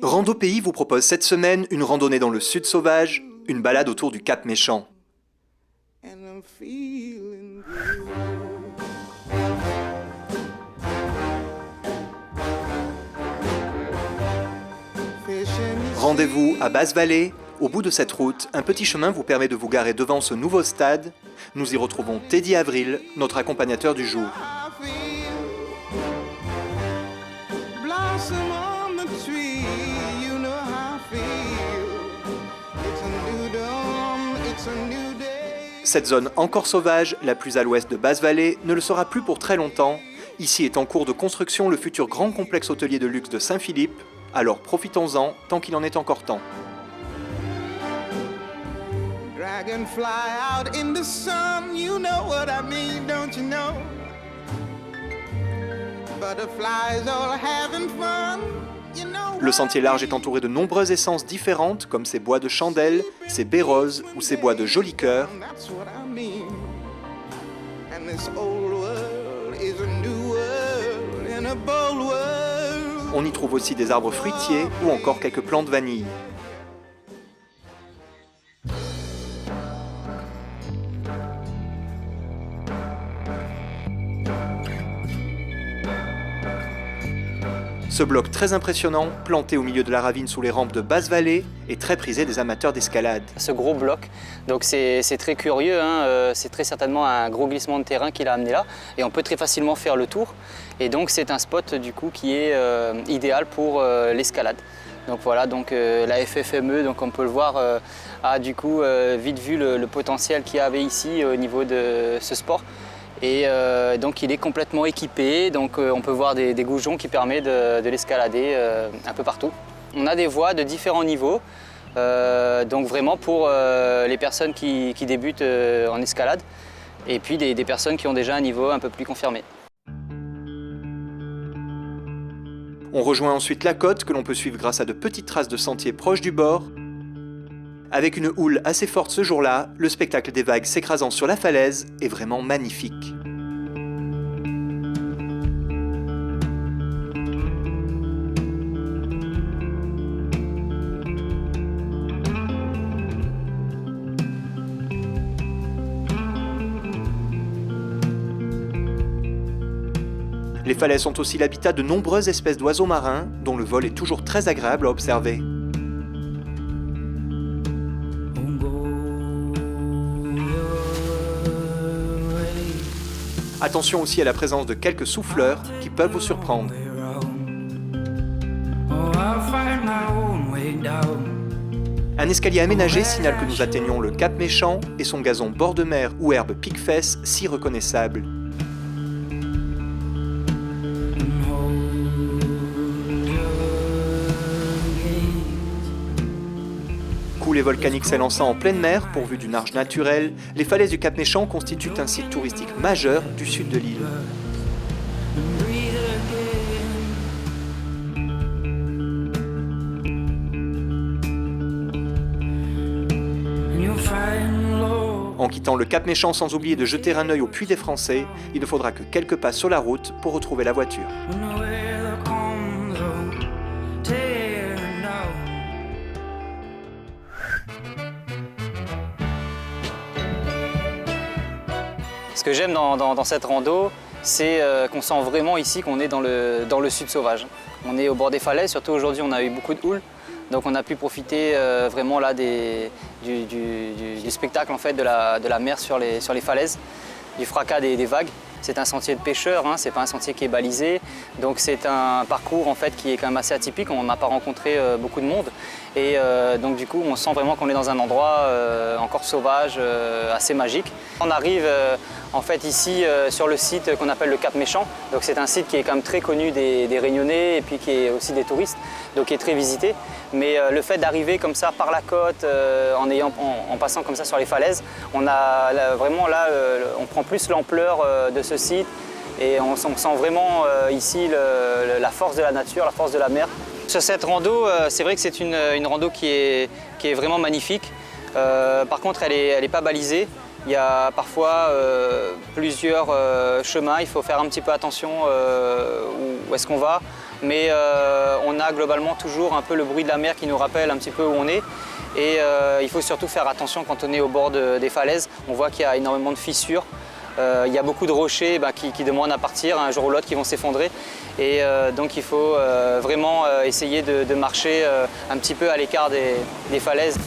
Rando Pays vous propose cette semaine une randonnée dans le sud sauvage, une balade autour du Cap Méchant. Rendez-vous à Basse-Vallée. Au bout de cette route, un petit chemin vous permet de vous garer devant ce nouveau stade. Nous y retrouvons Teddy Avril, notre accompagnateur du jour. Cette zone encore sauvage, la plus à l'ouest de Basse-Vallée, ne le sera plus pour très longtemps. Ici est en cours de construction le futur grand complexe hôtelier de luxe de Saint-Philippe. Alors profitons-en tant qu'il en est encore temps. Le sentier large est entouré de nombreuses essences différentes, comme ces bois de chandelle, ces baies roses ou ces bois de joli cœur. On y trouve aussi des arbres fruitiers ou encore quelques plantes vanille. Ce bloc très impressionnant, planté au milieu de la ravine sous les rampes de Basse-Vallée, est très prisé des amateurs d'escalade. Ce gros bloc, donc c'est très curieux, hein, c'est très certainement un gros glissement de terrain qui l'a amené là, et on peut très facilement faire le tour. Et donc c'est un spot du coup qui est idéal pour l'escalade. Donc voilà, donc la FFME, donc on peut le voir, a du coup vite vu le potentiel qu'il y avait ici au niveau de ce sport. Et donc il est complètement équipé, donc on peut voir des goujons qui permettent de l'escalader un peu partout. On a des voies de différents niveaux, donc vraiment pour les personnes qui débutent en escalade, et puis des personnes qui ont déjà un niveau un peu plus confirmé. On rejoint ensuite la côte que l'on peut suivre grâce à de petites traces de sentiers proches du bord. Avec une houle assez forte ce jour-là, le spectacle des vagues s'écrasant sur la falaise est vraiment magnifique. Les falaises sont aussi l'habitat de nombreuses espèces d'oiseaux marins, dont le vol est toujours très agréable à observer. Attention aussi à la présence de quelques souffleurs qui peuvent vous surprendre. Un escalier aménagé signale que nous atteignons le Cap Méchant et son gazon bord de mer ou herbe pique-fesse si reconnaissable. Coulée volcanique s'élançant en pleine mer, pourvue d'une arche naturelle, les falaises du Cap Méchant constituent un site touristique majeur du sud de l'île. En quittant le Cap Méchant sans oublier de jeter un œil au Puy des Français, il ne faudra que quelques pas sur la route pour retrouver la voiture. Ce que j'aime dans cette rando, c'est qu'on sent vraiment ici qu'on est dans le sud sauvage. On est au bord des falaises, surtout aujourd'hui on a eu beaucoup de houle, donc on a pu profiter vraiment là du spectacle en fait, de la mer sur les falaises, du fracas des vagues. C'est un sentier de pêcheurs, hein, c'est pas un sentier qui est balisé, donc c'est un parcours en fait qui est quand même assez atypique. On n'a pas rencontré beaucoup de monde et donc du coup on sent vraiment qu'on est dans un endroit encore sauvage, assez magique. On arrive en fait ici sur le site qu'on appelle le Cap Méchant, donc c'est un site qui est quand même très connu des Réunionnais et puis qui est aussi des touristes, donc qui est très visité. Mais le fait d'arriver comme ça par la côte, en passant comme ça sur les falaises, on a vraiment là, on prend plus l'ampleur de ce site et on sent vraiment ici la force de la nature, la force de la mer. Sur cette rando, c'est vrai que c'est une rando qui est vraiment magnifique. Par contre, elle est pas balisée. Il y a parfois plusieurs chemins, il faut faire un petit peu attention où est-ce qu'on va. mais on a globalement toujours un peu le bruit de la mer qui nous rappelle un petit peu où on est. Et il faut surtout faire attention quand on est au bord des falaises. On voit qu'il y a énormément de fissures. Il y a beaucoup de rochers qui demandent à partir un jour ou l'autre, qui vont s'effondrer. Et donc il faut vraiment essayer de marcher un petit peu à l'écart des falaises.